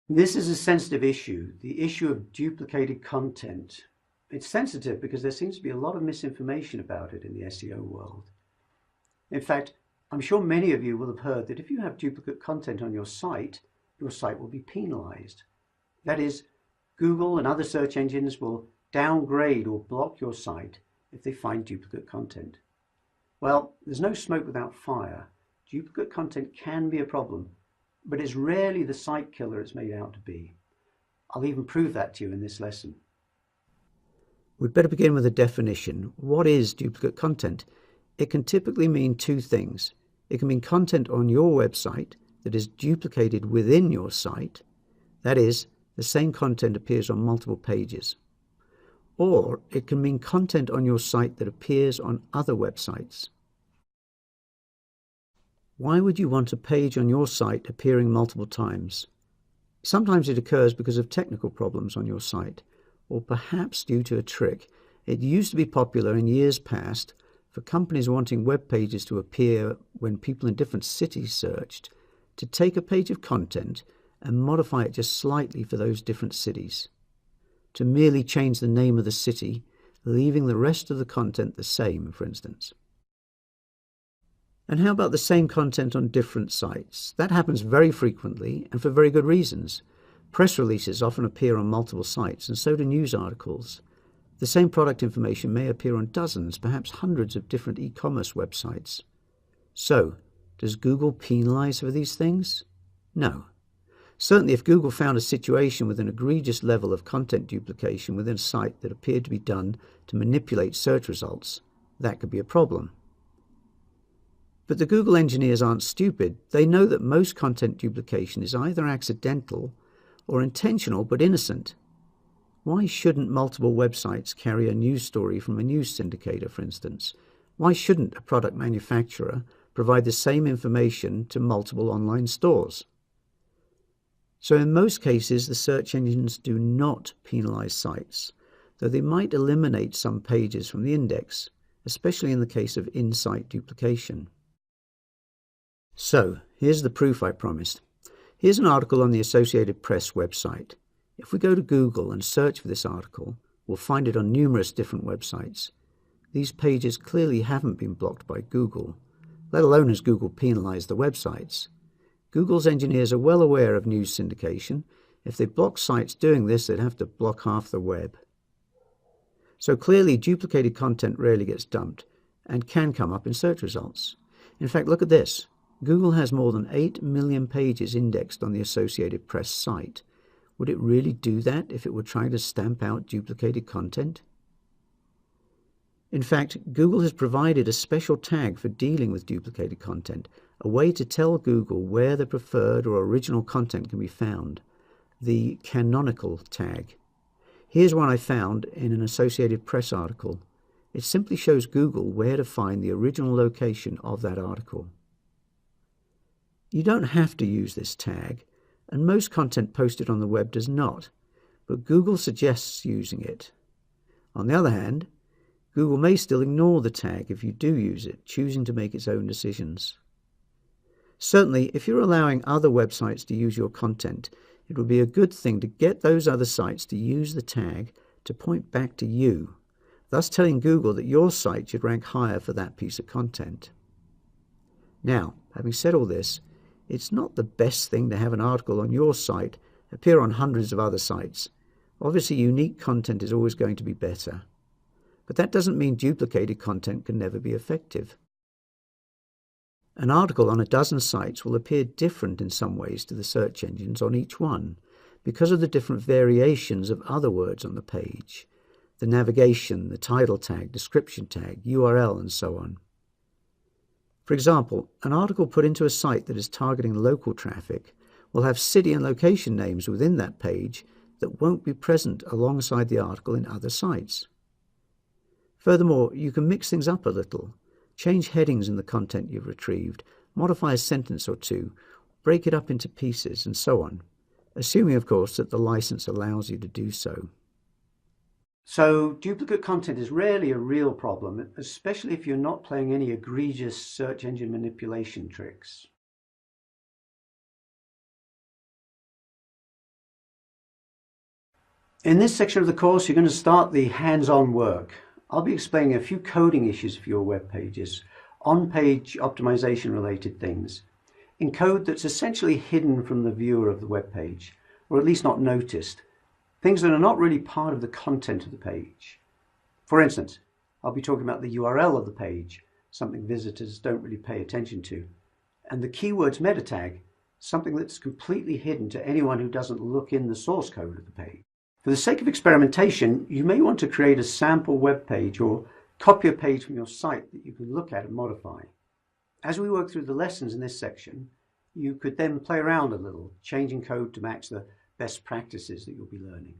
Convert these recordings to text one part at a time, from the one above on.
This is a sensitive issue, the issue of duplicated content. It's sensitive because there seems to be a lot of misinformation about it in the SEO world. In fact, I'm sure many of you will have heard that if you have duplicate content on your site will be penalized. That is, Google and other search engines will downgrade or block your site if they find duplicate content. Well, there's no smoke without fire. Duplicate content can be a problem, but it's rarely the site killer it's made out to be. I'll even prove that to you in this lesson. We'd better begin with a definition. What is duplicate content? It can typically mean two things. It can mean content on your website that is duplicated within your site. That is, the same content appears on multiple pages. Or it can mean content on your site that appears on other websites. Why would you want a page on your site appearing multiple times? Sometimes it occurs because of technical problems on your site, or perhaps due to a trick. It used to be popular in years past for companies wanting web pages to appear when people in different cities searched, to take a page of content and modify it just slightly for those different cities. To merely change the name of the city, leaving the rest of the content the same, for instance. And how about the same content on different sites? That happens very frequently and for very good reasons. Press releases often appear on multiple sites, and so do news articles. The same product information may appear on dozens, perhaps hundreds of different e-commerce websites. So, does Google penalize for these things? No. Certainly if Google found a situation with an egregious level of content duplication within a site that appeared to be done to manipulate search results, that could be a problem. But the Google engineers aren't stupid. They know that most content duplication is either accidental or intentional but innocent. Why shouldn't multiple websites carry a news story from a news syndicator, for instance? Why shouldn't a product manufacturer provide the same information to multiple online stores? So in most cases, the search engines do not penalize sites, though they might eliminate some pages from the index, especially in the case of in-site duplication. So, here's the proof I promised. Here's an article on the Associated Press website. If we go to Google and search for this article, we'll find it on numerous different websites. These pages clearly haven't been blocked by Google, let alone has Google penalized the websites. Google's engineers are well aware of news syndication. If they block sites doing this, they'd have to block half the web. So clearly, duplicated content rarely gets dumped and can come up in search results. In fact, look at this. Google has more than 8 million pages indexed on the Associated Press site. Would it really do that if it were trying to stamp out duplicated content? In fact, Google has provided a special tag for dealing with duplicated content, a way to tell Google where the preferred or original content can be found, the canonical tag. Here's one I found in an Associated Press article. It simply shows Google where to find the original location of that article. You don't have to use this tag, and most content posted on the web does not, but Google suggests using it. On the other hand, Google may still ignore the tag if you do use it, choosing to make its own decisions. Certainly, if you're allowing other websites to use your content, it would be a good thing to get those other sites to use the tag to point back to you, thus telling Google that your site should rank higher for that piece of content. Now, having said all this, it's not the best thing to have an article on your site appear on hundreds of other sites. Obviously, unique content is always going to be better. But that doesn't mean duplicated content can never be effective. An article on a dozen sites will appear different in some ways to the search engines on each one because of the different variations of other words on the page, the navigation, the title tag, description tag, URL, and so on. For example, an article put into a site that is targeting local traffic will have city and location names within that page that won't be present alongside the article in other sites. Furthermore, you can mix things up a little, change headings in the content you've retrieved, modify a sentence or two, break it up into pieces, and so on, assuming, of course, that the license allows you to do so. So duplicate content is rarely a real problem, especially if you're not playing any egregious search engine manipulation tricks. In this section of the course, you're going to start the hands-on work. I'll be explaining a few coding issues for your web pages, on-page optimization related things, in code that's essentially hidden from the viewer of the web page, or at least not noticed, things that are not really part of the content of the page. For instance, I'll be talking about the URL of the page, something visitors don't really pay attention to, and the keywords meta tag, something that's completely hidden to anyone who doesn't look in the source code of the page. For the sake of experimentation, you may want to create a sample web page or copy a page from your site that you can look at and modify. As we work through the lessons in this section, you could then play around a little, changing code to match the best practices that you'll be learning.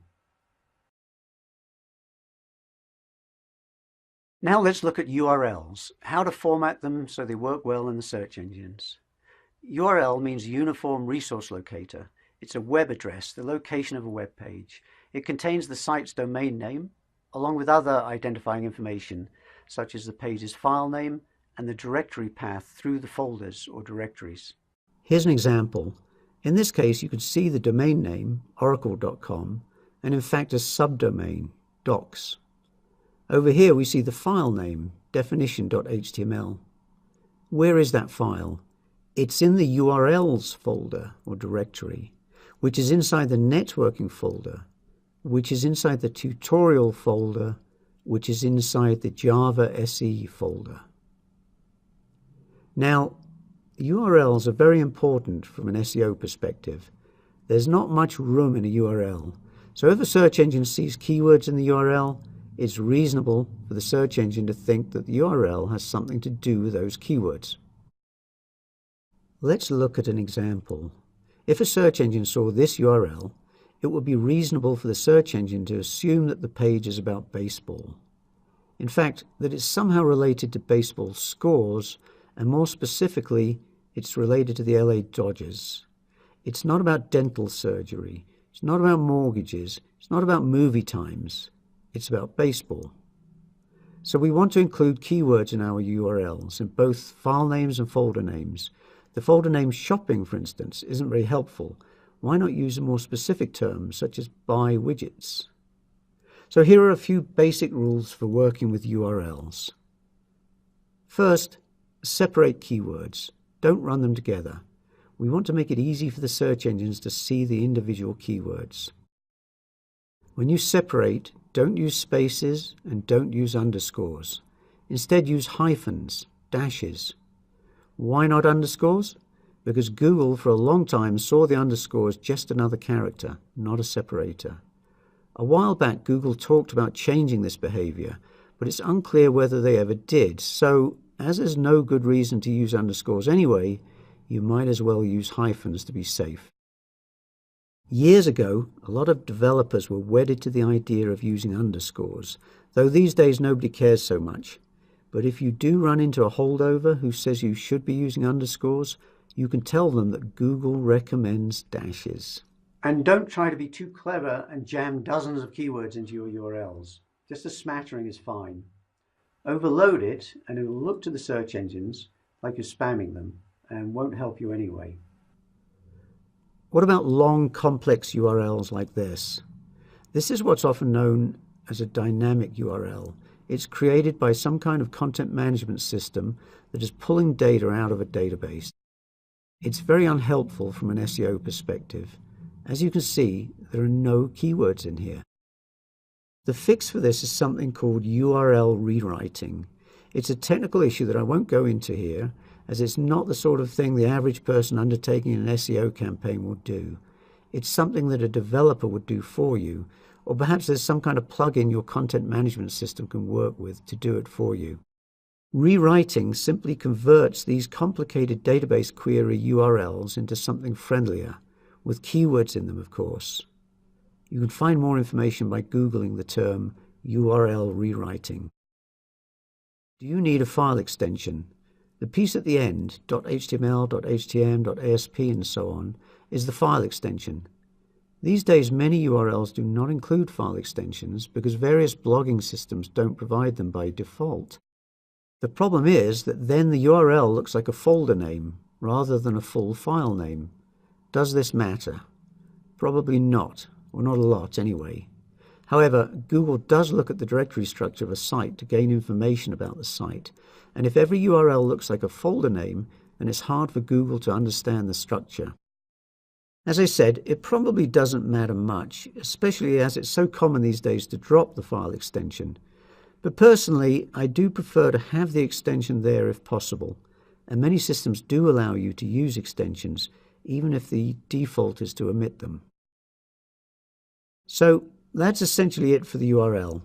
Now let's look at URLs, how to format them so they work well in the search engines. URL means Uniform Resource Locator. It's a web address, the location of a web page. It contains the site's domain name, along with other identifying information, such as the page's file name and the directory path through the folders or directories. Here's an example. In this case, you could see the domain name, oracle.com, and in fact a subdomain, docs. Over here we see the file name, definition.html. Where is that file? It's in the URLs folder or directory, which is inside the networking folder, which is inside the tutorial folder, which is inside the Java SE folder. Now, URLs are very important from an SEO perspective. There's not much room in a URL, so if a search engine sees keywords in the URL, it's reasonable for the search engine to think that the URL has something to do with those keywords. Let's look at an example. If a search engine saw this URL, it would be reasonable for the search engine to assume that the page is about baseball. In fact, that it's somehow related to baseball scores, and more specifically, it's related to the LA Dodgers. It's not about dental surgery. It's not about mortgages. It's not about movie times. It's about baseball. So we want to include keywords in our URLs, in both file names and folder names. The folder name shopping, for instance, isn't very helpful. Why not use a more specific term, such as buy widgets? So here are a few basic rules for working with URLs. First, separate keywords. Don't run them together. We want to make it easy for the search engines to see the individual keywords. When you separate, don't use spaces and don't use underscores. Instead, use hyphens, dashes. Why not underscores? Because Google for a long time saw the underscore as just another character, not a separator. A while back, Google talked about changing this behavior, but it's unclear whether they ever did. So, as there's no good reason to use underscores anyway, you might as well use hyphens to be safe. Years ago, a lot of developers were wedded to the idea of using underscores, though these days nobody cares so much. But if you do run into a holdover who says you should be using underscores, you can tell them that Google recommends dashes. And don't try to be too clever and jam dozens of keywords into your URLs. Just a smattering is fine. Overload it and it will look to the search engines like you're spamming them and won't help you anyway. What about long, complex URLs like this? This is what's often known as a dynamic URL. It's created by some kind of content management system that is pulling data out of a database. It's very unhelpful from an SEO perspective. As you can see, there are no keywords in here. The fix for this is something called URL rewriting. It's a technical issue that I won't go into here, as it's not the sort of thing the average person undertaking an SEO campaign will do. It's something that a developer would do for you, or perhaps there's some kind of plugin your content management system can work with to do it for you. Rewriting simply converts these complicated database query URLs into something friendlier, with keywords in them, of course. You can find more information by Googling the term URL rewriting. Do you need a file extension? The piece at the end, .html, .htm, .asp, and so on, is the file extension. These days, many URLs do not include file extensions because various blogging systems don't provide them by default. The problem is that then the URL looks like a folder name rather than a full file name. Does this matter? Probably not, or not a lot anyway. However, Google does look at the directory structure of a site to gain information about the site, and if every URL looks like a folder name, then it's hard for Google to understand the structure. As I said, it probably doesn't matter much, especially as it's so common these days to drop the file extension. But personally, I do prefer to have the extension there if possible, and many systems do allow you to use extensions, even if the default is to omit them. So that's essentially it for the URL.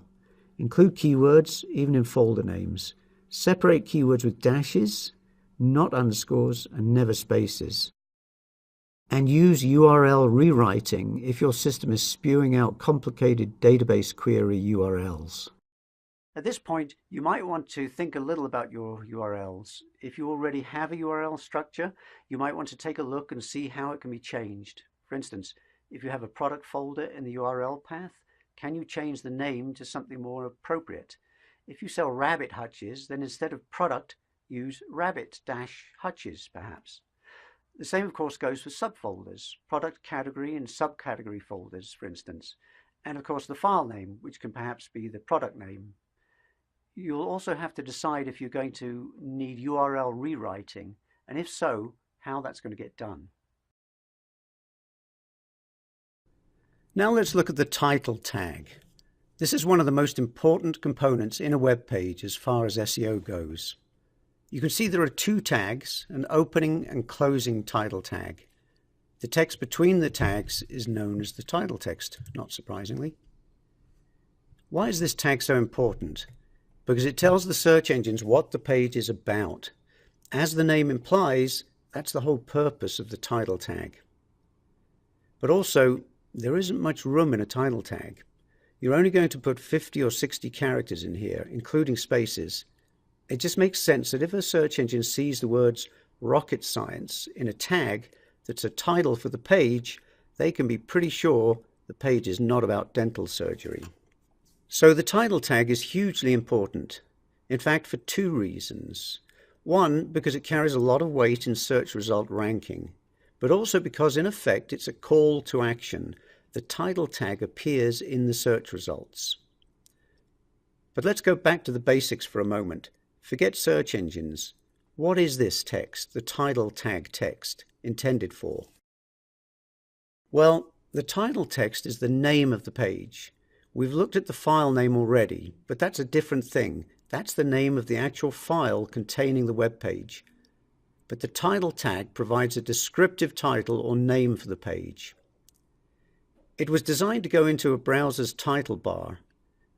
Include keywords, even in folder names. Separate keywords with dashes, not underscores, and never spaces. And use URL rewriting if your system is spewing out complicated database query URLs. At this point, you might want to think a little about your URLs. If you already have a URL structure, you might want to take a look and see how it can be changed. For instance, if you have a product folder in the URL path, can you change the name to something more appropriate? If you sell rabbit hutches, then instead of product, use rabbit-hutches perhaps. The same, of course, goes for subfolders, product category and subcategory folders, for instance, and of course the file name, which can perhaps be the product name. You'll also have to decide if you're going to need URL rewriting, and if so, how that's going to get done. Now let's look at the title tag. This is one of the most important components in a web page as far as SEO goes. You can see there are two tags, an opening and closing title tag. The text between the tags is known as the title text, not surprisingly. Why is this tag so important? Because it tells the search engines what the page is about. As the name implies, that's the whole purpose of the title tag. But also, there isn't much room in a title tag. You're only going to put 50 or 60 characters in here, including spaces. It just makes sense that if a search engine sees the words rocket science in a tag that's a title for the page, they can be pretty sure the page is not about dental surgery. So the title tag is hugely important. In fact, for two reasons. One, because it carries a lot of weight in search result ranking, but also because in effect it's a call to action. The title tag appears in the search results. But let's go back to the basics for a moment. Forget search engines. What is this text, the title tag text, intended for? Well, the title text is the name of the page. We've looked at the file name already, but that's a different thing. That's the name of the actual file containing the web page. But the title tag provides a descriptive title or name for the page. It was designed to go into a browser's title bar.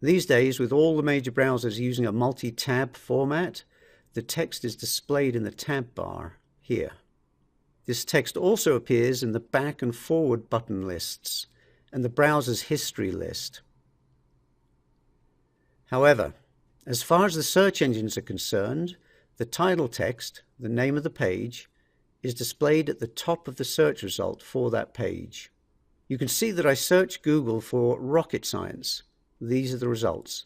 These days, with all the major browsers using a multi-tab format, the text is displayed in the tab bar here. This text also appears in the back and forward button lists and the browser's history list. However, as far as the search engines are concerned, the title text, the name of the page, is displayed at the top of the search result for that page. You can see that I searched Google for rocket science. These are the results.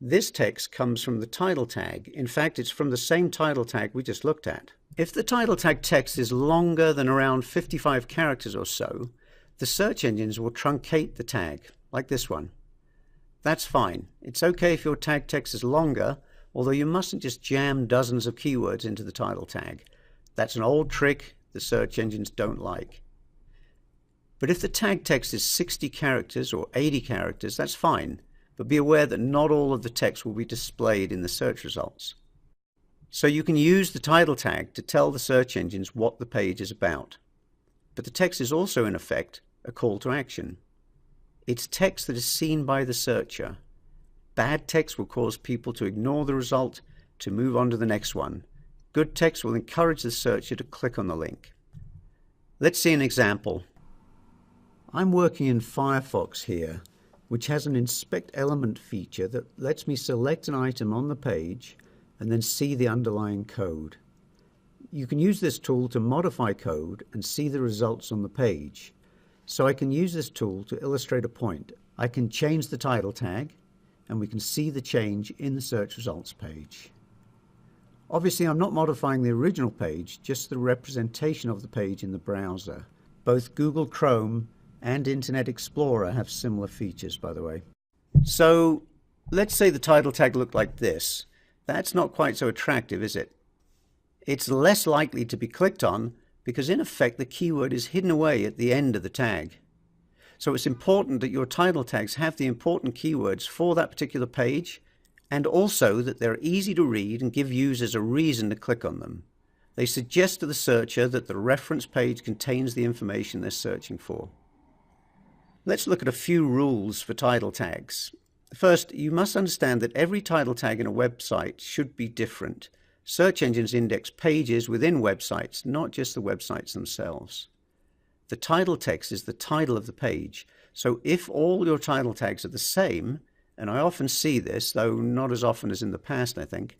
This text comes from the title tag. In fact, it's from the same title tag we just looked at. If the title tag text is longer than around 55 characters or so, the search engines will truncate the tag, like this one. That's fine. It's okay if your tag text is longer, although you mustn't just jam dozens of keywords into the title tag. That's an old trick the search engines don't like. But if the tag text is 60 characters or 80 characters, that's fine, but be aware that not all of the text will be displayed in the search results. So you can use the title tag to tell the search engines what the page is about. But the text is also, in effect, a call to action. It's text that is seen by the searcher. Bad text will cause people to ignore the result, to move on to the next one. Good text will encourage the searcher to click on the link. Let's see an example. I'm working in Firefox here, which has an inspect element feature that lets me select an item on the page and then see the underlying code. You can use this tool to modify code and see the results on the page. So I can use this tool to illustrate a point. I can change the title tag and we can see the change in the search results page. Obviously, I'm not modifying the original page, just the representation of the page in the browser. Both Google Chrome and Internet Explorer have similar features, by the way. So let's say the title tag looked like this. That's not quite so attractive, is it? It's less likely to be clicked on because in effect the keyword is hidden away at the end of the tag. So it's important that your title tags have the important keywords for that particular page, and also that they're easy to read and give users a reason to click on them. They suggest to the searcher that the reference page contains the information they're searching for. Let's look at a few rules for title tags. First, you must understand that every title tag in a website should be different. Search engines index pages within websites, not just the websites themselves. The title text is the title of the page, so if all your title tags are the same, and I often see this, though not as often as in the past, I think,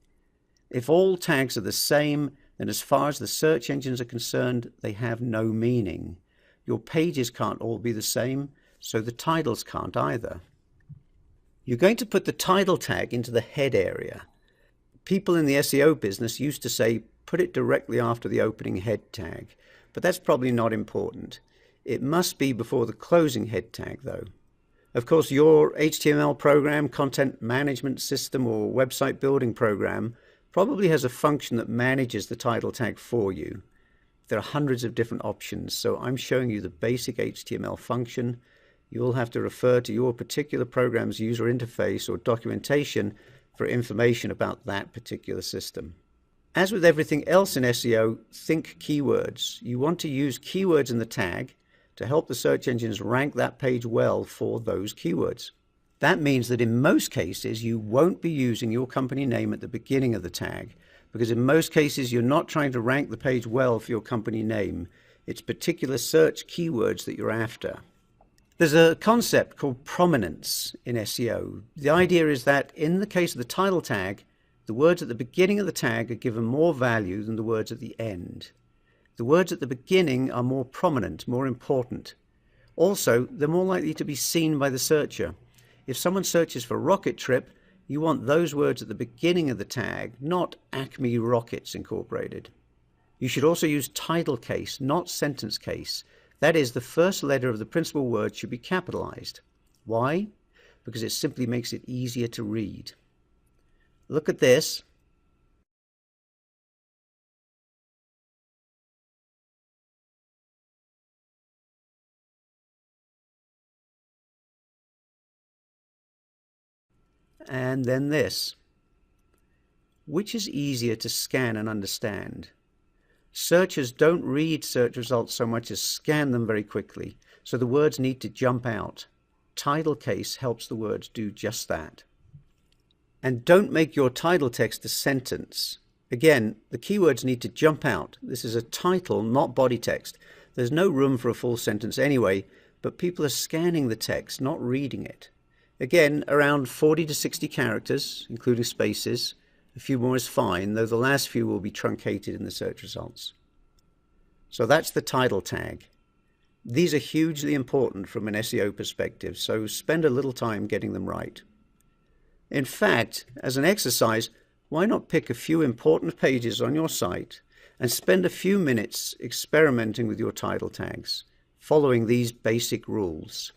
if all tags are the same, then as far as the search engines are concerned, they have no meaning. Your pages can't all be the same, so the titles can't either. You're going to put the title tag into the head area. People in the SEO business used to say, put it directly after the opening head tag, but that's probably not important. It must be before the closing head tag, though. Of course, your HTML program, content management system, or website building program probably has a function that manages the title tag for you. There are hundreds of different options, so I'm showing you the basic HTML function. You'll have to refer to your particular program's user interface or documentation for information about that particular system. As with everything else in SEO, think keywords. You want to use keywords in the tag to help the search engines rank that page well for those keywords. That means that in most cases, you won't be using your company name at the beginning of the tag, because in most cases, you're not trying to rank the page well for your company name. It's particular search keywords that you're after. There's a concept called prominence in SEO. The idea is that in the case of the title tag, the words at the beginning of the tag are given more value than the words at the end. The words at the beginning are more prominent, more important. Also, they're more likely to be seen by the searcher. If someone searches for rocket trip, you want those words at the beginning of the tag, not Acme Rockets Incorporated. You should also use title case, not sentence case. That is, the first letter of the principal word should be capitalized. Why? Because it simply makes it easier to read. Look at this. And then this. Which is easier to scan and understand? Searchers don't read search results so much as scan them very quickly, so the words need to jump out. Title case helps the words do just that. And don't make your title text a sentence. Again, the keywords need to jump out. This is a title, not body text. There's no room for a full sentence anyway, but people are scanning the text, not reading it. Again, around 40 to 60 characters, including spaces. A few more is fine, though the last few will be truncated in the search results. So that's the title tag. These are hugely important from an SEO perspective, so spend a little time getting them right. In fact, as an exercise, why not pick a few important pages on your site and spend a few minutes experimenting with your title tags, following these basic rules.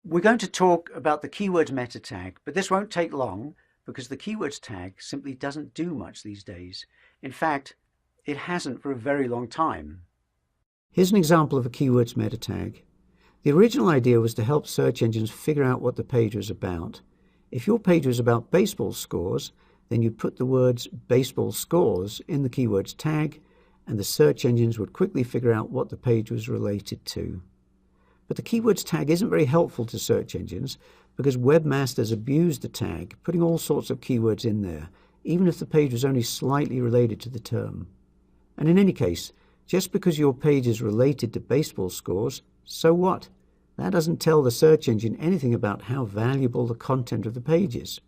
We're going to talk about the keywords meta tag, but this won't take long because the keywords tag simply doesn't do much these days. In fact, it hasn't for a very long time. Here's an example of a keywords meta tag. The original idea was to help search engines figure out what the page was about. If your page was about baseball scores, then you put the words baseball scores in the keywords tag, and the search engines would quickly figure out what the page was related to. But the keywords tag isn't very helpful to search engines because webmasters abuse the tag, putting all sorts of keywords in there, even if the page was only slightly related to the term. And in any case, just because your page is related to baseball scores, so what? That doesn't tell the search engine anything about how valuable the content of the page is.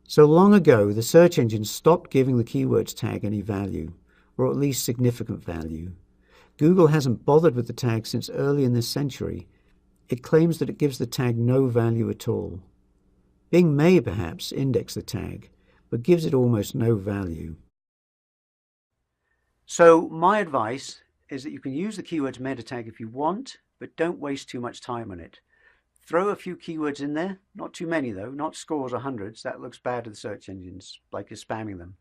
So long ago, the search engine stopped giving the keywords tag any value, or at least significant value. Google hasn't bothered with the tag since early in this century. It claims that it gives the tag no value at all. Bing may perhaps index the tag, but gives it almost no value. So my advice is that you can use the keywords meta tag if you want, but don't waste too much time on it. Throw a few keywords in there, not too many though, not scores or hundreds. That looks bad to the search engines, like you're spamming them.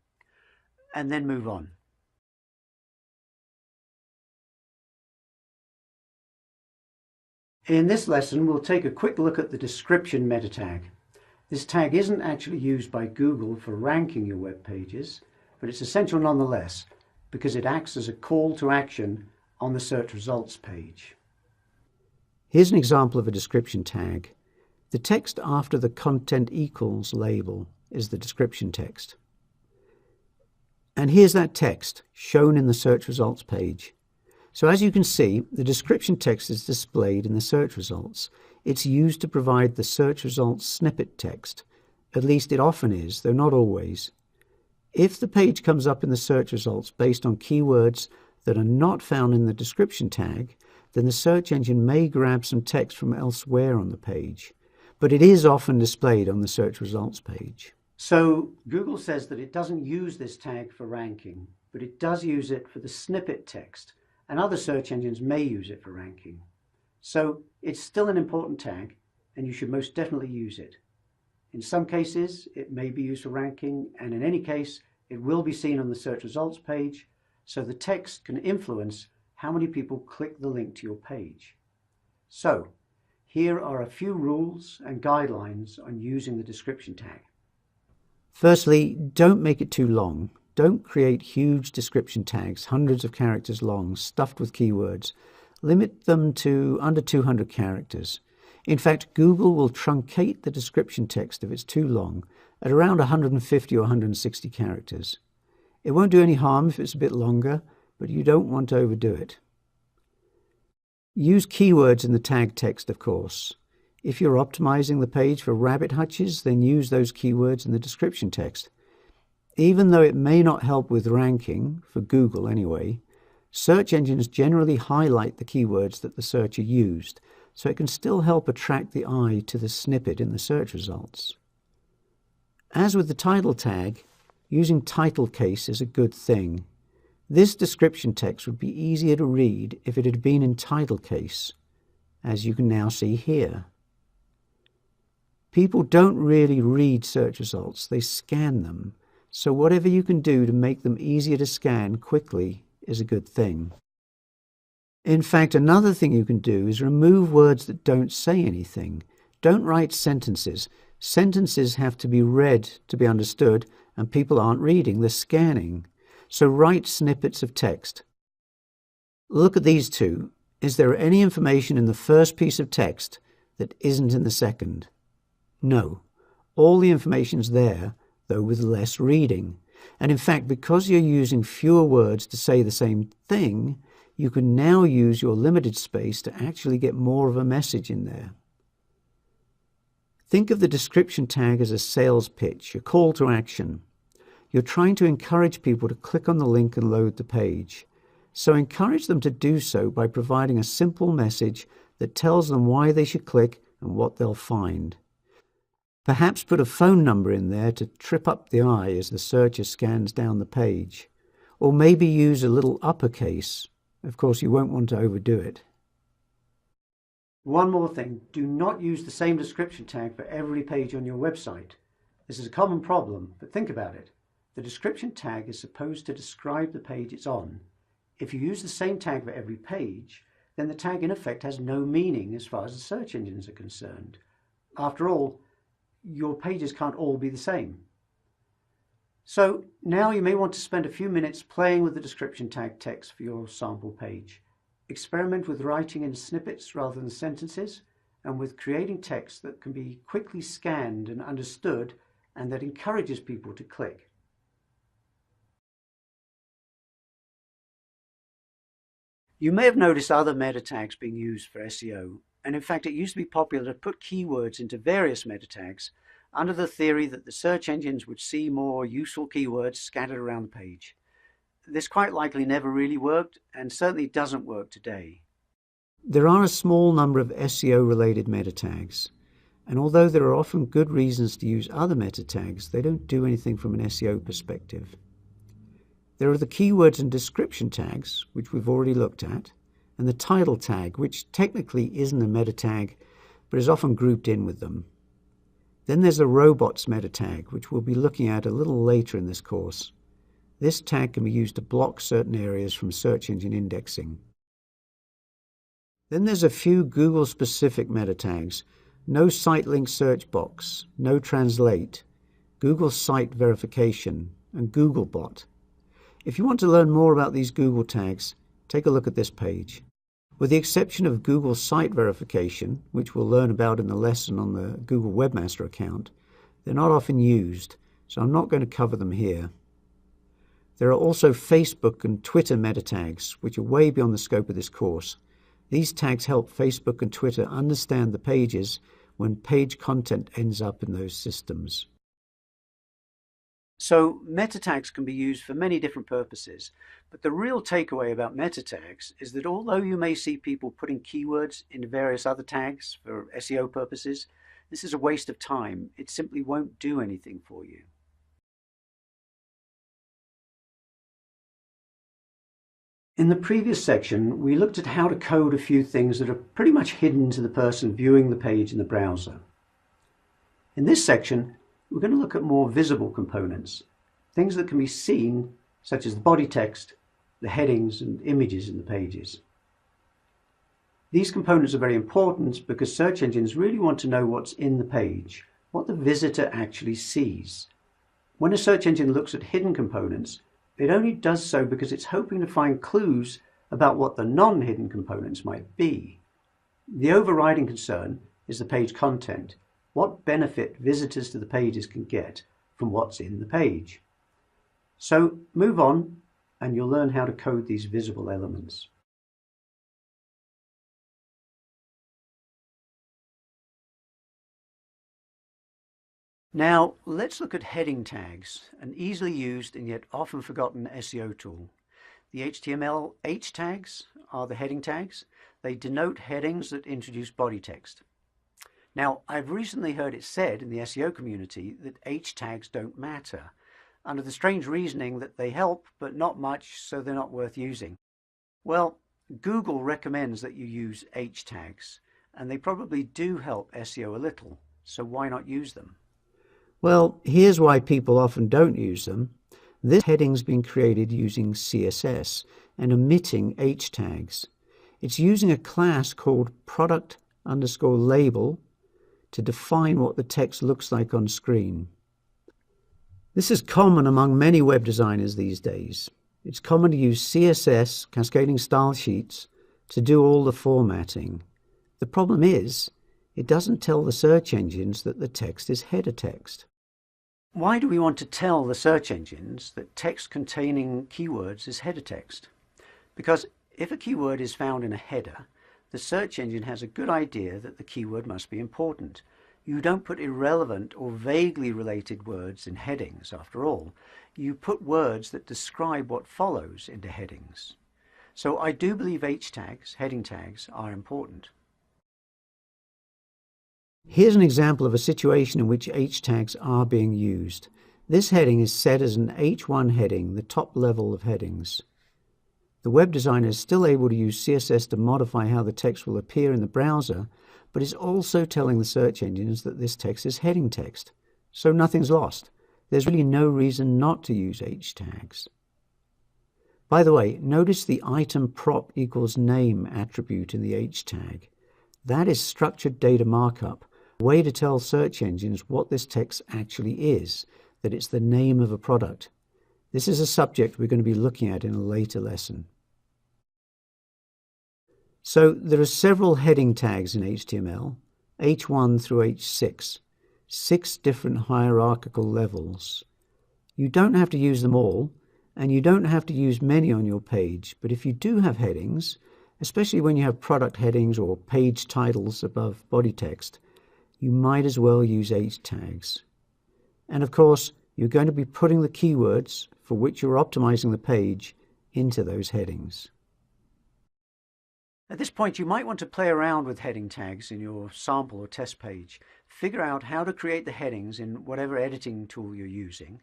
And then move on. In this lesson, we'll take a quick look at the description meta tag. This tag isn't actually used by Google for ranking your web pages, but it's essential nonetheless because it acts as a call to action on the search results page. Here's an example of a description tag. The text after the content equals label is the description text. And here's that text shown in the search results page. So as you can see, the description text is displayed in the search results. It's used to provide the search results snippet text. At least it often is, though not always. If the page comes up in the search results based on keywords that are not found in the description tag, then the search engine may grab some text from elsewhere on the page. But it is often displayed on the search results page. So Google says that it doesn't use this tag for ranking, but it does use it for the snippet text. And other search engines may use it for ranking. So it's still an important tag, and you should most definitely use it. In some cases, it may be used for ranking, and in any case, it will be seen on the search results page, so the text can influence how many people click the link to your page. So, here are a few rules and guidelines on using the description tag. Firstly, don't make it too long. Don't create huge description tags, hundreds of characters long, stuffed with keywords. Limit them to under 200 characters. In fact, Google will truncate the description text if it's too long at around 150 or 160 characters. It won't do any harm if it's a bit longer, but you don't want to overdo it. Use keywords in the tag text, of course. If you're optimizing the page for rabbit hutches, then use those keywords in the description text. Even though it may not help with ranking, for Google anyway, search engines generally highlight the keywords that the searcher used, so it can still help attract the eye to the snippet in the search results. As with the title tag, using title case is a good thing. This description text would be easier to read if it had been in title case, as you can now see here. People don't really read search results, they scan them. So whatever you can do to make them easier to scan quickly is a good thing. In fact, another thing you can do is remove words that don't say anything. Don't write sentences. Sentences have to be read to be understood, and people aren't reading, they're scanning. So write snippets of text. Look at these two. Is there any information in the first piece of text that isn't in the second? No. All the information's there, though with less reading. And in fact, because you're using fewer words to say the same thing, you can now use your limited space to actually get more of a message in there. Think of the description tag as a sales pitch, a call to action. You're trying to encourage people to click on the link and load the page. So encourage them to do so by providing a simple message that tells them why they should click and what they'll find. Perhaps put a phone number in there to trip up the eye as the searcher scans down the page. Or maybe use a little uppercase. Of course, you won't want to overdo it. One more thing, do not use the same description tag for every page on your website. This is a common problem, but think about it. The description tag is supposed to describe the page it's on. If you use the same tag for every page, then the tag in effect has no meaning as far as the search engines are concerned. After all, your pages can't all be the same. So now you may want to spend a few minutes playing with the description tag text for your sample page. Experiment with writing in snippets rather than sentences, and with creating text that can be quickly scanned and understood and that encourages people to click. You may have noticed other meta tags being used for SEO, and in fact it used to be popular to put keywords into various meta tags under the theory that the search engines would see more useful keywords scattered around the page. This quite likely never really worked, and certainly doesn't work today. There are a small number of SEO-related meta tags, and although there are often good reasons to use other meta tags, they don't do anything from an SEO perspective. There are the keywords and description tags, which we've already looked at, and the title tag, which technically isn't a meta tag, but is often grouped in with them. Then there's the robots meta tag, which we'll be looking at a little later in this course. This tag can be used to block certain areas from search engine indexing. Then there's a few Google-specific meta tags: no site link search box, no translate, Google site verification, and Googlebot. If you want to learn more about these Google tags, take a look at this page. With the exception of Google site verification, which we'll learn about in the lesson on the Google Webmaster account, they're not often used, so I'm not going to cover them here. There are also Facebook and Twitter meta tags, which are way beyond the scope of this course. These tags help Facebook and Twitter understand the pages when page content ends up in those systems. So meta tags can be used for many different purposes, but the real takeaway about meta tags is that although you may see people putting keywords into various other tags for SEO purposes, this is a waste of time. It simply won't do anything for you. In the previous section, we looked at how to code a few things that are pretty much hidden to the person viewing the page in the browser. In this section, we're going to look at more visible components, things that can be seen, such as the body text, the headings, and images in the pages. These components are very important because search engines really want to know what's in the page, what the visitor actually sees. When a search engine looks at hidden components, it only does so because it's hoping to find clues about what the non-hidden components might be. The overriding concern is the page content. What benefit visitors to the pages can get from what's in the page. So move on and you'll learn how to code these visible elements. Now let's look at heading tags, an easily used and yet often forgotten SEO tool. The HTML H tags are the heading tags. They denote headings that introduce body text. Now, I've recently heard it said in the SEO community that H tags don't matter, under the strange reasoning that they help, but not much, so they're not worth using. Well, Google recommends that you use H tags, and they probably do help SEO a little, so why not use them? Well, here's why people often don't use them. This heading's been created using CSS and omitting H tags. It's using a class called product_label to define what the text looks like on screen. This is common among many web designers these days. It's common to use CSS, cascading style sheets, to do all the formatting. The problem is, it doesn't tell the search engines that the text is header text. Why do we want to tell the search engines that text containing keywords is header text? Because if a keyword is found in a header, the search engine has a good idea that the keyword must be important. You don't put irrelevant or vaguely related words in headings, after all. You put words that describe what follows into headings. So I do believe H tags, heading tags, are important. Here's an example of a situation in which H tags are being used. This heading is set as an H1 heading, the top level of headings. The web designer is still able to use CSS to modify how the text will appear in the browser, but is also telling the search engines that this text is heading text. So nothing's lost. There's really no reason not to use H tags. By the way, notice the item prop equals name attribute in the H tag. That is structured data markup, a way to tell search engines what this text actually is, that it's the name of a product. This is a subject we're going to be looking at in a later lesson. So there are several heading tags in HTML, H1 through H6, 6 different hierarchical levels. You don't have to use them all, and you don't have to use many on your page, but if you do have headings, especially when you have product headings or page titles above body text, you might as well use H tags. And of course, you're going to be putting the keywords for which you're optimizing the page into those headings. At this point, you might want to play around with heading tags in your sample or test page. Figure out how to create the headings in whatever editing tool you're using,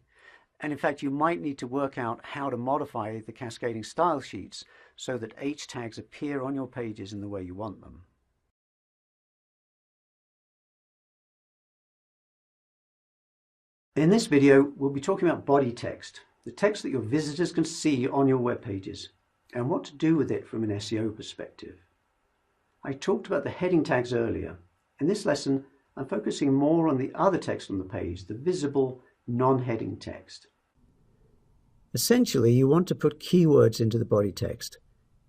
And in fact, you might need to work out how to modify the cascading style sheets so that H tags appear on your pages in the way you want them. In this video, we'll be talking about body text, the text that your visitors can see on your web pages, and what to do with it from an SEO perspective. I talked about the heading tags earlier. In this lesson, I'm focusing more on the other text on the page, the visible, non-heading text. Essentially, you want to put keywords into the body text.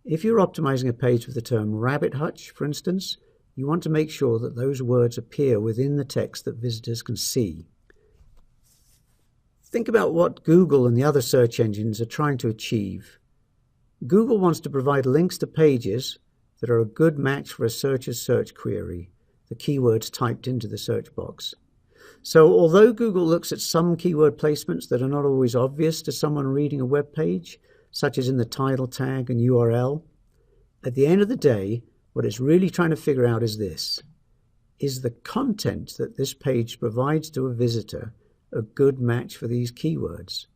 If you're optimizing a page with the term rabbit hutch, for instance, you want to make sure that those words appear within the text that visitors can see. Think about what Google and the other search engines are trying to achieve. Google wants to provide links to pages that are a good match for a searcher's search query, the keywords typed into the search box. So although Google looks at some keyword placements that are not always obvious to someone reading a web page, such as in the title tag and URL, at the end of the day, what it's really trying to figure out is this: is the content that this page provides to a visitor a good match for these keywords?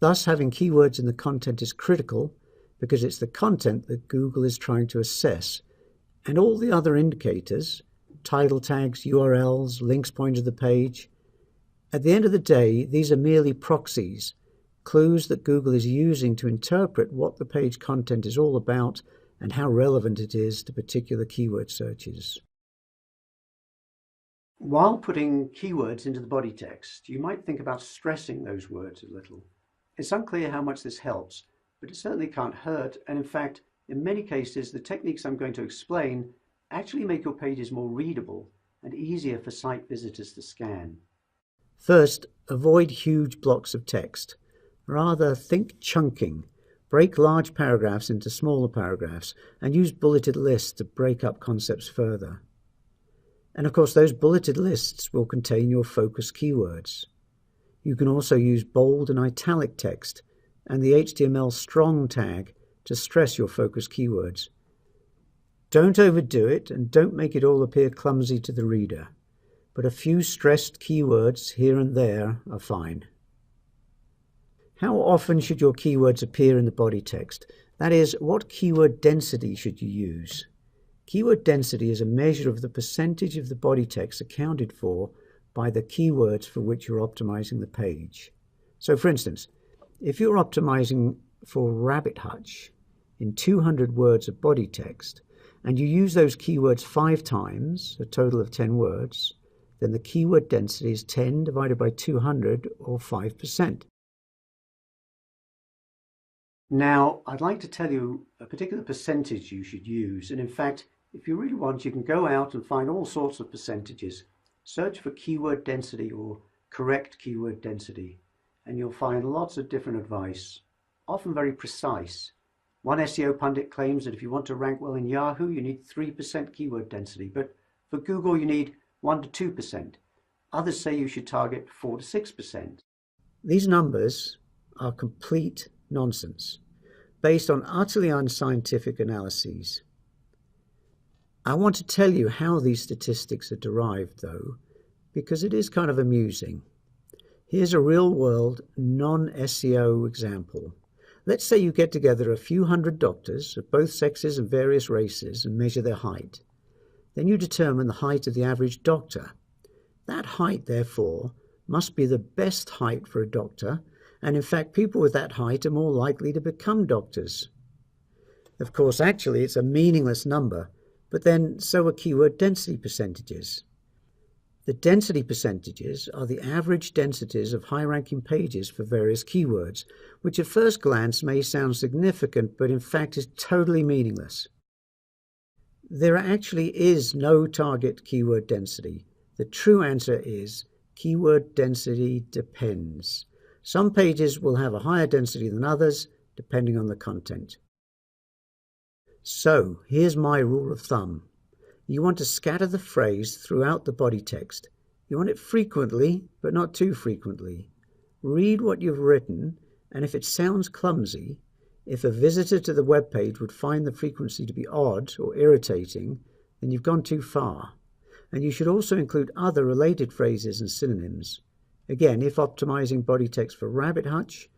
Thus, having keywords in the content is critical because it's the content that Google is trying to assess, and all the other indicators, title tags, URLs, links pointing to the page, at the end of the day, these are merely proxies, clues that Google is using to interpret what the page content is all about and how relevant it is to particular keyword searches. While putting keywords into the body text, you might think about stressing those words a little. It's unclear how much this helps, but it certainly can't hurt, and in fact, in many cases, the techniques I'm going to explain actually make your pages more readable and easier for site visitors to scan. First, avoid huge blocks of text. Rather, think chunking. Break large paragraphs into smaller paragraphs and use bulleted lists to break up concepts further. And of course, those bulleted lists will contain your focus keywords. You can also use bold and italic text and the HTML strong tag to stress your focus keywords. Don't overdo it and don't make it all appear clumsy to the reader, but a few stressed keywords here and there are fine. How often should your keywords appear in the body text? That is, what keyword density should you use? Keyword density is a measure of the percentage of the body text accounted for by the keywords for which you're optimizing the page. So for instance, if you're optimizing for rabbit hutch in 200 words of body text, and you use those keywords 5 times, a total of 10 words, then the keyword density is 10 divided by 200, or 5%. Now, I'd like to tell you a particular percentage you should use, and in fact, if you really want, you can go out and find all sorts of percentages. Search for keyword density or correct keyword density, and you'll find lots of different advice, often very precise. One SEO pundit claims that if you want to rank well in Yahoo, you need 3% keyword density, but for Google, you need 1 to 2%. Others say you should target 4 to 6%. These numbers are complete nonsense, based on utterly unscientific analyses. I want to tell you how these statistics are derived, though, because it is kind of amusing. Here's a real-world, non-SEO example. Let's say you get together a few hundred doctors of both sexes and various races and measure their height. Then you determine the height of the average doctor. That height, therefore, must be the best height for a doctor, and in fact, people with that height are more likely to become doctors. Of course, actually, it's a meaningless number, but then so are keyword density percentages. The density percentages are the average densities of high-ranking pages for various keywords, which at first glance may sound significant, but in fact is totally meaningless. There actually is no target keyword density. The true answer is keyword density depends. Some pages will have a higher density than others, depending on the content. So, here's my rule of thumb. You want to scatter the phrase throughout the body text. You want it frequently, but not too frequently. Read what you've written, and if it sounds clumsy, if a visitor to the web page would find the frequency to be odd or irritating, then you've gone too far. And you should also include other related phrases and synonyms. Again, if optimizing body text for rabbit hutch,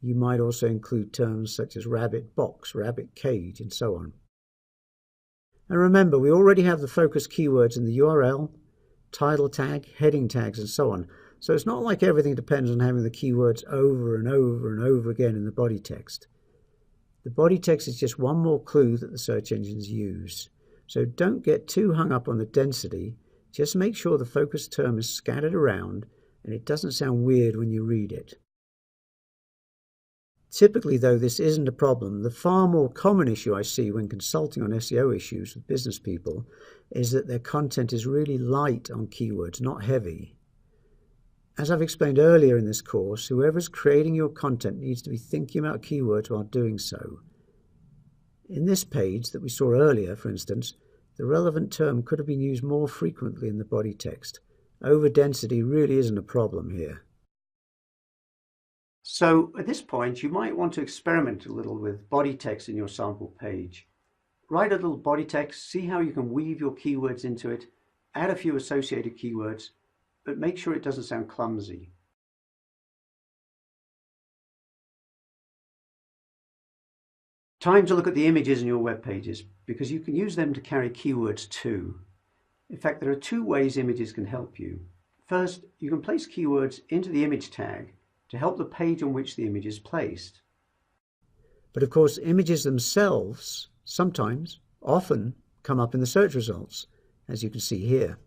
you might also include terms such as rabbit box, rabbit cage, and so on. And remember, we already have the focus keywords in the URL, title tag, heading tags, and so on. So it's not like everything depends on having the keywords over and over and over again in the body text. The body text is just one more clue that the search engines use. So don't get too hung up on the density. Just make sure the focus term is scattered around and it doesn't sound weird when you read it. Typically, though, this isn't a problem. The far more common issue I see when consulting on SEO issues with business people is that their content is really light on keywords, not heavy. As I've explained earlier in this course, whoever's creating your content needs to be thinking about keywords while doing so. In this page that we saw earlier, for instance, the relevant term could have been used more frequently in the body text. Overdensity really isn't a problem here. So at this point, you might want to experiment a little with body text in your sample page. Write a little body text, see how you can weave your keywords into it, add a few associated keywords, but make sure it doesn't sound clumsy. Time to look at the images in your web pages, because you can use them to carry keywords too. In fact, there are two ways images can help you. First, you can place keywords into the image tag to help the page on which the image is placed. But of course, images themselves sometimes, often, come up in the search results, as you can see here.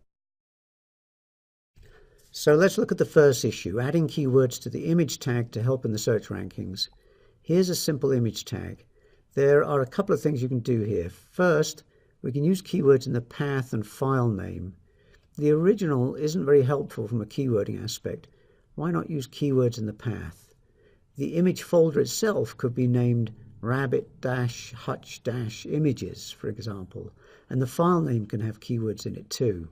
So let's look at the first issue, adding keywords to the image tag to help in the search rankings. Here's a simple image tag. There are a couple of things you can do here. First, we can use keywords in the path and file name. The original isn't very helpful from a keywording aspect. Why not use keywords in the path? The image folder itself could be named rabbit-hutch-images, for example, and the file name can have keywords in it too.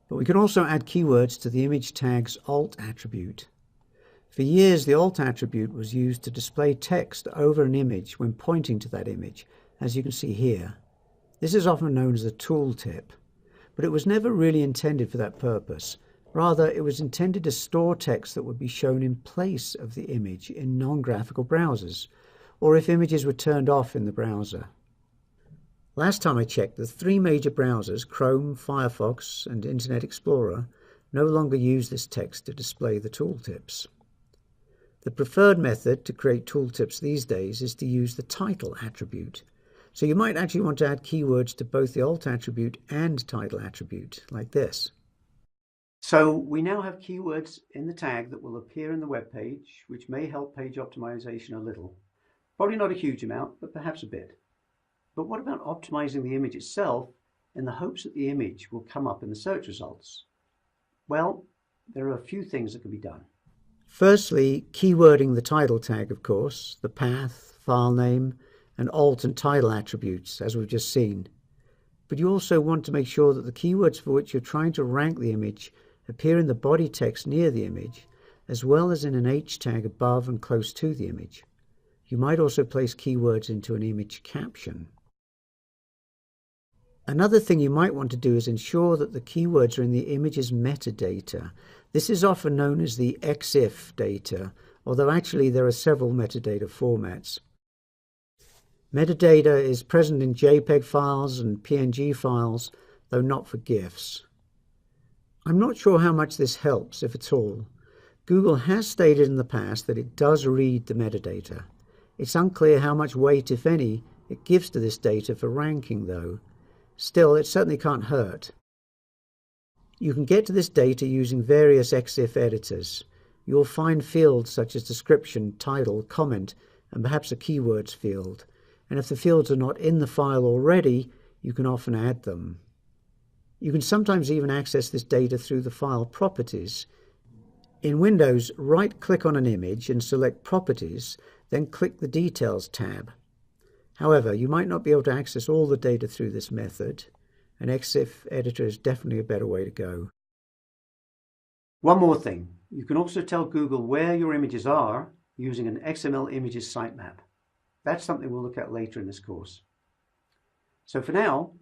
But we can also add keywords to the image tag's alt attribute. For years, the alt attribute was used to display text over an image when pointing to that image, as you can see here. This is often known as a tooltip, but it was never really intended for that purpose. Rather, it was intended to store text that would be shown in place of the image in non-graphical browsers, or if images were turned off in the browser. Last time I checked, the three major browsers, Chrome, Firefox, and Internet Explorer, no longer use this text to display the tooltips. The preferred method to create tooltips these days is to use the title attribute. So you might actually want to add keywords to both the alt attribute and title attribute, like this. So we now have keywords in the tag that will appear in the web page, which may help page optimization a little. Probably not a huge amount, but perhaps a bit. But what about optimizing the image itself in the hopes that the image will come up in the search results? Well, there are a few things that can be done. Firstly, keywording the title tag, of course, the path, file name, and alt and title attributes, as we've just seen. But you also want to make sure that the keywords for which you're trying to rank the image appear in the body text near the image, as well as in an H tag above and close to the image. You might also place keywords into an image caption. Another thing you might want to do is ensure that the keywords are in the image's metadata. This is often known as the EXIF data, although actually there are several metadata formats. Metadata is present in JPEG files and PNG files, though not for GIFs. I'm not sure how much this helps, if at all. Google has stated in the past that it does read the metadata. It's unclear how much weight, if any, it gives to this data for ranking, though. Still, it certainly can't hurt. You can get to this data using various EXIF editors. You'll find fields such as description, title, comment, and perhaps a keywords field. And if the fields are not in the file already, you can often add them. You can sometimes even access this data through the file properties. In Windows, right-click on an image and select Properties, then click the Details tab. However, you might not be able to access all the data through this method. An EXIF editor is definitely a better way to go. One more thing. You can also tell Google where your images are using an XML images sitemap. That's something we'll look at later in this course. So for now,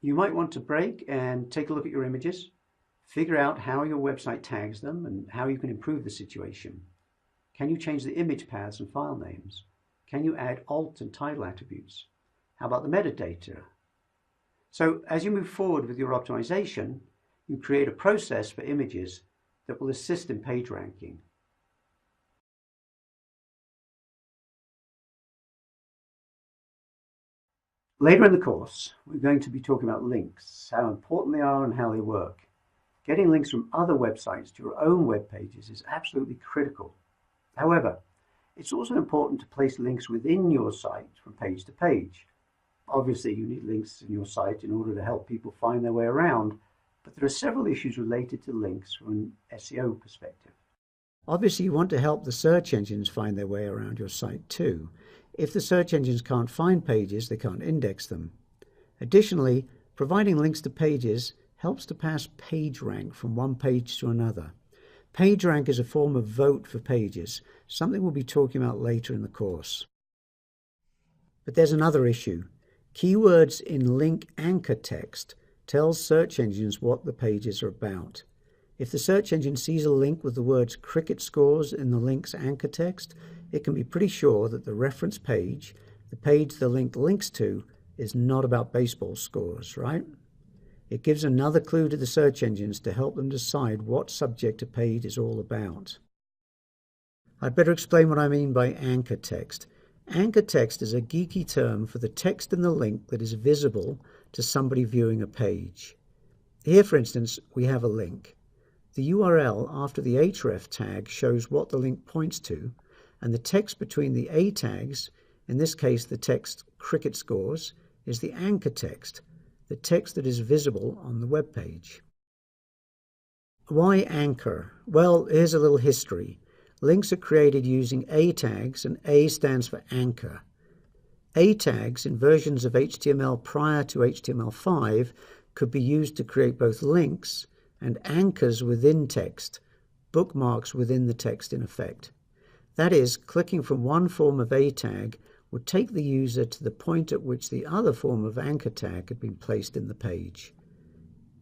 you might want to break and take a look at your images, Figure out how your website tags them and how you can improve the situation. Can you change the image paths and file names? Can you add alt and title attributes? How about the metadata? So as you move forward with your optimization, you create a process for images that will assist in page ranking. Later in the course, we're going to be talking about links, how important they are and how they work. Getting links from other websites to your own web pages is absolutely critical. However, it's also important to place links within your site from page to page. Obviously, you need links in your site in order to help people find their way around, but there are several issues related to links from an SEO perspective. Obviously, you want to help the search engines find their way around your site too. If the search engines can't find pages, they can't index them. Additionally, providing links to pages helps to pass page rank from one page to another. Page rank is a form of vote for pages, something we'll be talking about later in the course. But there's another issue. Keywords in link anchor text tells search engines what the pages are about. If the search engine sees a link with the words cricket scores in the link's anchor text, it can be pretty sure that the reference page, the page the link links to, is not about baseball scores, right? It gives another clue to the search engines to help them decide what subject a page is all about. I'd better explain what I mean by anchor text. Anchor text is a geeky term for the text in the link that is visible to somebody viewing a page. Here, for instance, we have a link. The URL after the href tag shows what the link points to, and the text between the A tags, in this case the text cricket scores, is the anchor text, the text that is visible on the web page. Why anchor? Well, here's a little history. Links are created using A tags, and A stands for anchor. A tags in versions of HTML prior to HTML5 could be used to create both links and anchors within text, bookmarks within the text in effect. That is, clicking from one form of A tag would take the user to the point at which the other form of anchor tag had been placed in the page.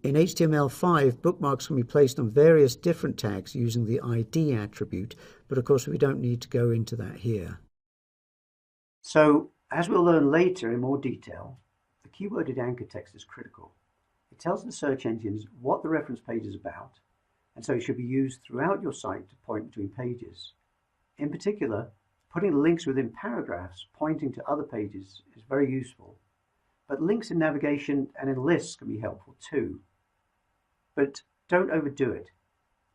In HTML5, bookmarks can be placed on various different tags using the ID attribute, but of course we don't need to go into that here. So, as we'll learn later in more detail, the keyworded anchor text is critical. It tells the search engines what the reference page is about, and so it should be used throughout your site to point between pages. In particular, putting links within paragraphs pointing to other pages is very useful, but links in navigation and in lists can be helpful too. But don't overdo it.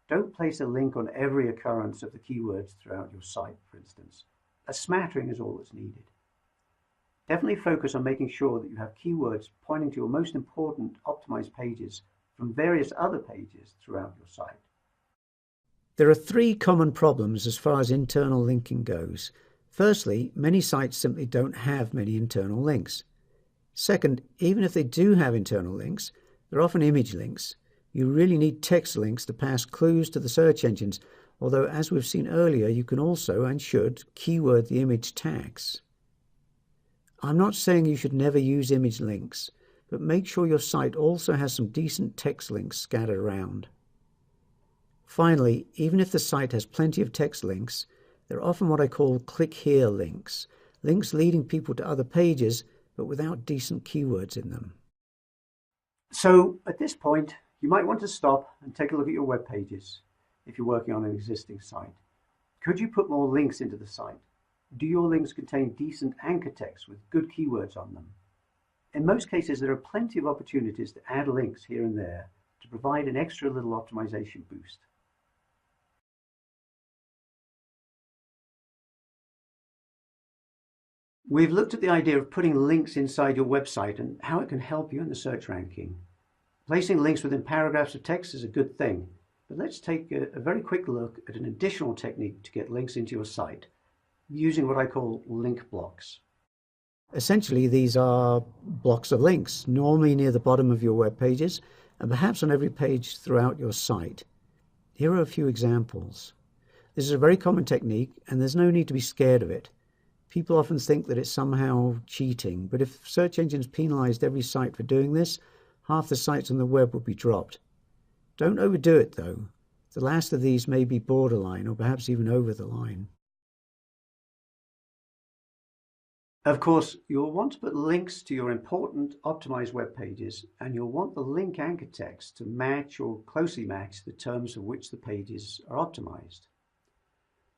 Don't place a link on every occurrence of the keywords throughout your site, for instance. A smattering is all that's needed. Definitely focus on making sure that you have keywords pointing to your most important optimized pages from various other pages throughout your site. There are three common problems as far as internal linking goes. Firstly, many sites simply don't have many internal links. Second, even if they do have internal links, they're often image links. You really need text links to pass clues to the search engines, although as we've seen earlier, you can also, and should, keyword the image tags. I'm not saying you should never use image links, but make sure your site also has some decent text links scattered around. Finally, even if the site has plenty of text links, they're often what I call click here links, links leading people to other pages, but without decent keywords in them. So at this point, you might want to stop and take a look at your web pages if you're working on an existing site. Could you put more links into the site? Do your links contain decent anchor text with good keywords on them? In most cases, there are plenty of opportunities to add links here and there to provide an extra little optimization boost. We've looked at the idea of putting links inside your website and how it can help you in the search ranking. Placing links within paragraphs of text is a good thing, but let's take a very quick look at an additional technique to get links into your site, using what I call link blocks. Essentially, these are blocks of links, normally near the bottom of your web pages, and perhaps on every page throughout your site. Here are a few examples. This is a very common technique, and there's no need to be scared of it. People often think that it's somehow cheating, but if search engines penalized every site for doing this, half the sites on the web would be dropped. Don't overdo it though. The last of these may be borderline or perhaps even over the line. Of course, you'll want to put links to your important optimized web pages, and you'll want the link anchor text to match or closely match the terms for which the pages are optimized.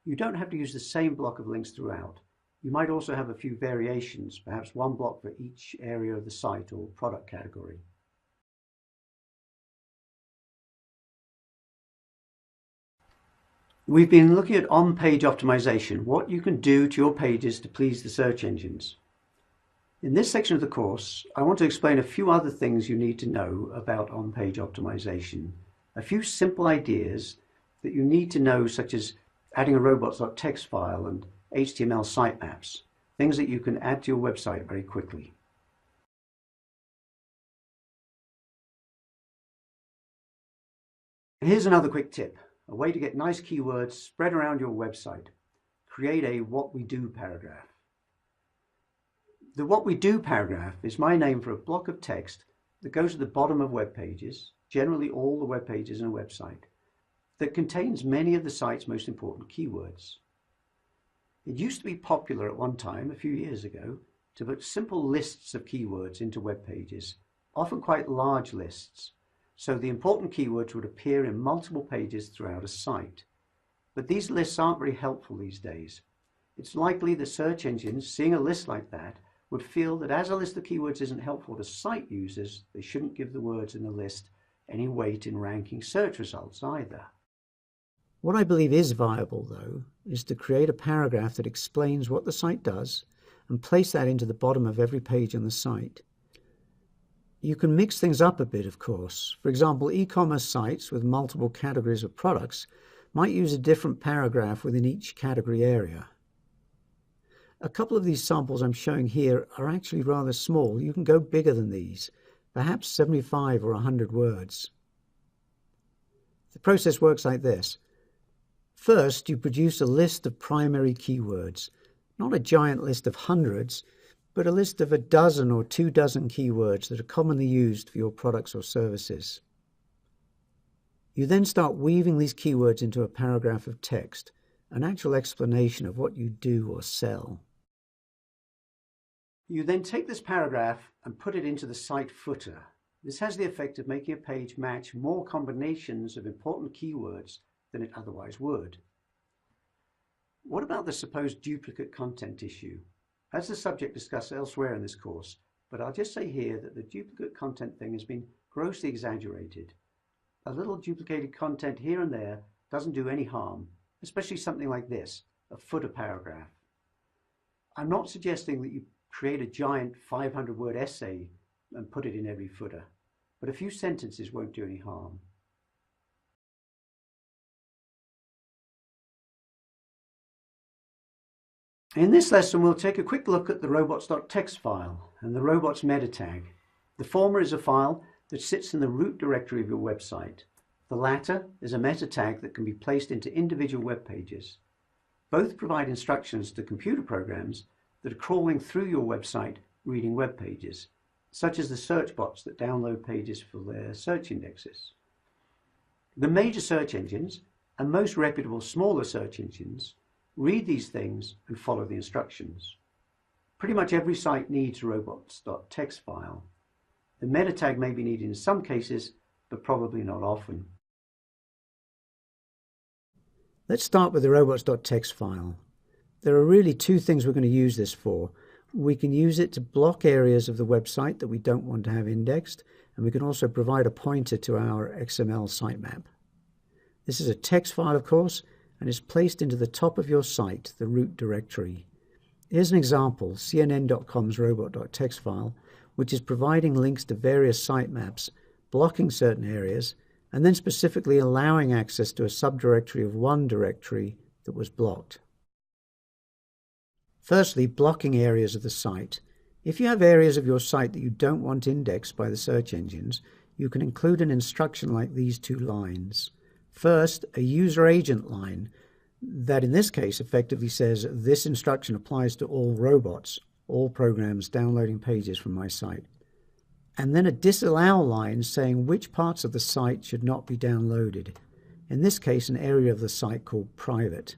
You don't have to use the same block of links throughout. You might also have a few variations, perhaps one block for each area of the site or product category. We've been looking at on-page optimization, what you can do to your pages to please the search engines. In this section of the course, I want to explain a few other things you need to know about on-page optimization, a few simple ideas that you need to know, such as adding a robots.txt file and HTML sitemaps, things that you can add to your website very quickly. Here's another quick tip. A way to get nice keywords spread around your website. Create a what we do paragraph. The what we do paragraph is my name for a block of text that goes at the bottom of web pages, generally all the web pages in a website, that contains many of the site's most important keywords. It used to be popular at one time, a few years ago, to put simple lists of keywords into web pages, often quite large lists, so the important keywords would appear in multiple pages throughout a site. But these lists aren't very helpful these days. It's likely the search engines, seeing a list like that, would feel that as a list of keywords isn't helpful to site users, they shouldn't give the words in the list any weight in ranking search results either. What I believe is viable, though, is to create a paragraph that explains what the site does and place that into the bottom of every page on the site. You can mix things up a bit, of course. For example, e-commerce sites with multiple categories of products might use a different paragraph within each category area. A couple of these samples I'm showing here are actually rather small. You can go bigger than these, perhaps 75 or 100 words. The process works like this. First, you produce a list of primary keywords, not a giant list of hundreds, but a list of a dozen or 2 dozen keywords that are commonly used for your products or services. You then start weaving these keywords into a paragraph of text, an actual explanation of what you do or sell. You then take this paragraph and put it into the site footer. This has the effect of making a page match more combinations of important keywords than it otherwise would. What about the supposed duplicate content issue? That's a subject discussed elsewhere in this course, but I'll just say here that the duplicate content thing has been grossly exaggerated. A little duplicated content here and there doesn't do any harm, especially something like this, a footer paragraph. I'm not suggesting that you create a giant 500-word essay and put it in every footer, but a few sentences won't do any harm. In this lesson, we'll take a quick look at the robots.txt file and the robots meta tag. The former is a file that sits in the root directory of your website. The latter is a meta tag that can be placed into individual web pages. Both provide instructions to computer programs that are crawling through your website reading web pages, such as the search bots that download pages for their search indexes. The major search engines and most reputable smaller search engines read these things and follow the instructions. Pretty much every site needs a robots.txt file. The meta tag may be needed in some cases, but probably not often. Let's start with the robots.txt file. There are really 2 things we're going to use this for. We can use it to block areas of the website that we don't want to have indexed, and we can also provide a pointer to our XML sitemap. This is a text file, of course, and is placed into the top of your site, the root directory. Here's an example, CNN.com's robot.txt file, which is providing links to various sitemaps, blocking certain areas, and then specifically allowing access to a subdirectory of one directory that was blocked. Firstly, blocking areas of the site. If you have areas of your site that you don't want indexed by the search engines, you can include an instruction like these 2 lines. First, a user agent line that in this case effectively says this instruction applies to all robots, all programs downloading pages from my site. and then a disallow line saying which parts of the site should not be downloaded. In this case, an area of the site called private.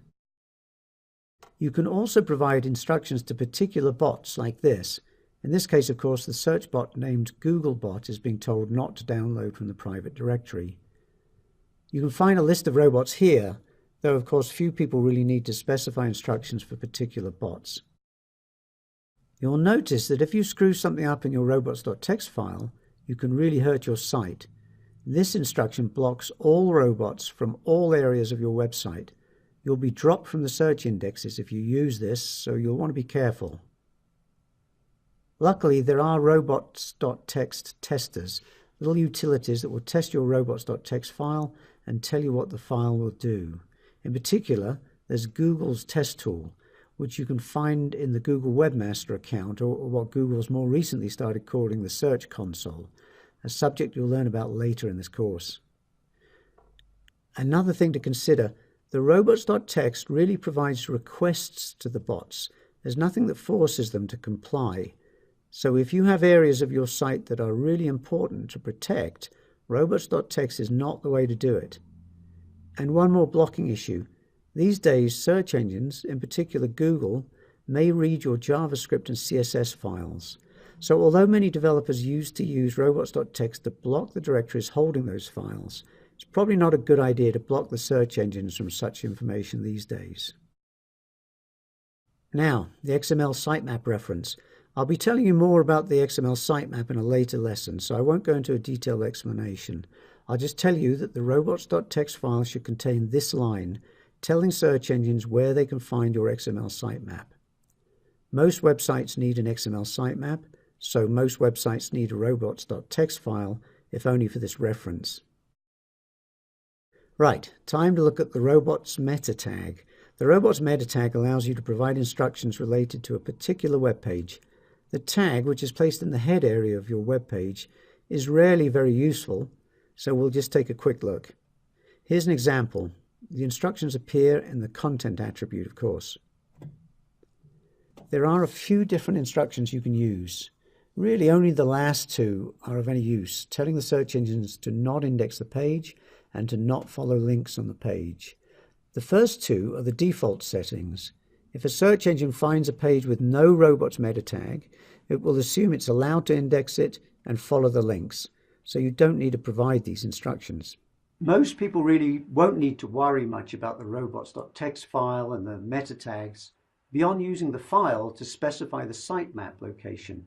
You can also provide instructions to particular bots like this. In this case, of course, the search bot named Googlebot is being told not to download from the private directory. You can find a list of robots here, though of course few people really need to specify instructions for particular bots. You'll notice that if you screw something up in your robots.txt file, you can really hurt your site. This instruction blocks all robots from all areas of your website. You'll be dropped from the search indexes if you use this, so you'll want to be careful. Luckily, there are robots.txt testers, little utilities that will test your robots.txt file and tell you what the file will do. In particular, there's Google's test tool, which you can find in the Google Webmaster account, or what Google's more recently started calling the Search Console, a subject you'll learn about later in this course. Another thing to consider, the robots.txt really provides requests to the bots. There's nothing that forces them to comply. So if you have areas of your site that are really important to protect, robots.txt is not the way to do it. And one more blocking issue. These days, search engines, in particular Google, may read your JavaScript and CSS files. So although many developers used to use robots.txt to block the directories holding those files, it's probably not a good idea to block the search engines from such information these days. Now, the XML sitemap reference. I'll be telling you more about the XML sitemap in a later lesson, so I won't go into a detailed explanation. I'll just tell you that the robots.txt file should contain this line, telling search engines where they can find your XML sitemap. Most websites need an XML sitemap, so most websites need a robots.txt file, if only for this reference. Right, time to look at the robots meta tag. The robots meta tag allows you to provide instructions related to a particular web page. The tag, which is placed in the head area of your web page, is rarely very useful, so we'll just take a quick look. Here's an example. The instructions appear in the content attribute, of course. There are a few different instructions you can use. Really, only the last two are of any use, telling the search engines to not index the page and to not follow links on the page. The first two are the default settings. If a search engine finds a page with no robots meta tag, it will assume it's allowed to index it and follow the links, so you don't need to provide these instructions. Most people really won't need to worry much about the robots.txt file and the meta tags beyond using the file to specify the sitemap location,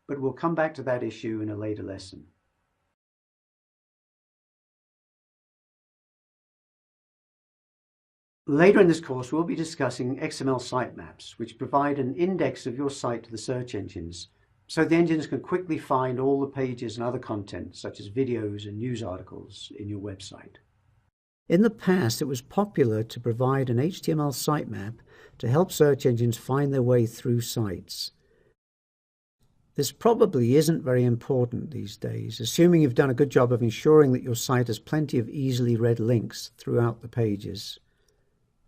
but we'll come back to that issue in a later lesson. Later in this course, we'll be discussing XML sitemaps, which provide an index of your site to the search engines, so the engines can quickly find all the pages and other content, such as videos and news articles, in your website. In the past, it was popular to provide an HTML sitemap to help search engines find their way through sites. This probably isn't very important these days, assuming you've done a good job of ensuring that your site has plenty of easily read links throughout the pages.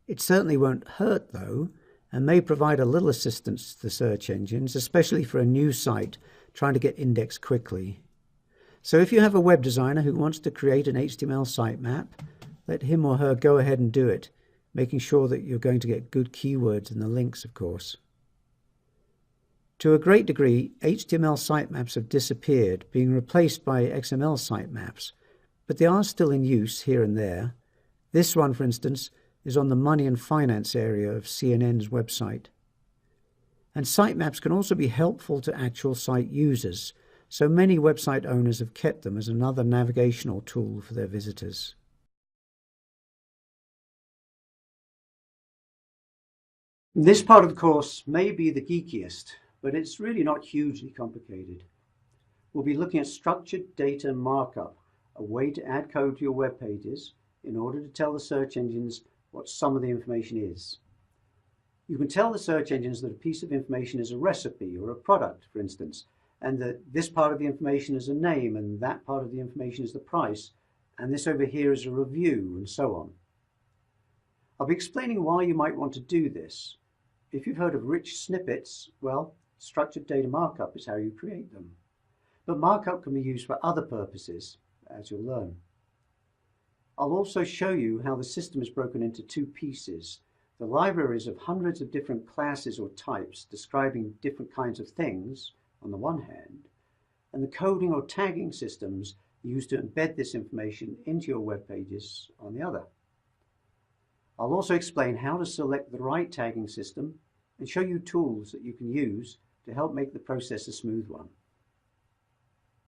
It certainly won't hurt, though, and may provide a little assistance to the search engines, especially for a new site trying to get indexed quickly. So if you have a web designer who wants to create an HTML sitemap, let him or her go ahead and do it, making sure that you're going to get good keywords in the links, of course. To a great degree, HTML sitemaps have disappeared, being replaced by XML sitemaps, but they are still in use here and there. This one, for instance, is on the money and finance area of CNN's website. And sitemaps can also be helpful to actual site users, so many website owners have kept them as another navigational tool for their visitors. This part of the course may be the geekiest, but it's really not hugely complicated. We'll be looking at structured data markup, a way to add code to your web pages in order to tell the search engines what some of the information is. You can tell the search engines that a piece of information is a recipe or a product, for instance, and that this part of the information is a name and that part of the information is the price, and this over here is a review, and so on. I'll be explaining why you might want to do this. If you've heard of rich snippets, well, structured data markup is how you create them. but markup can be used for other purposes, as you'll learn. I'll also show you how the system is broken into two pieces: the libraries of hundreds of different classes or types describing different kinds of things on the one hand, and the coding or tagging systems used to embed this information into your web pages on the other. I'll also explain how to select the right tagging system and show you tools that you can use to help make the process a smooth one.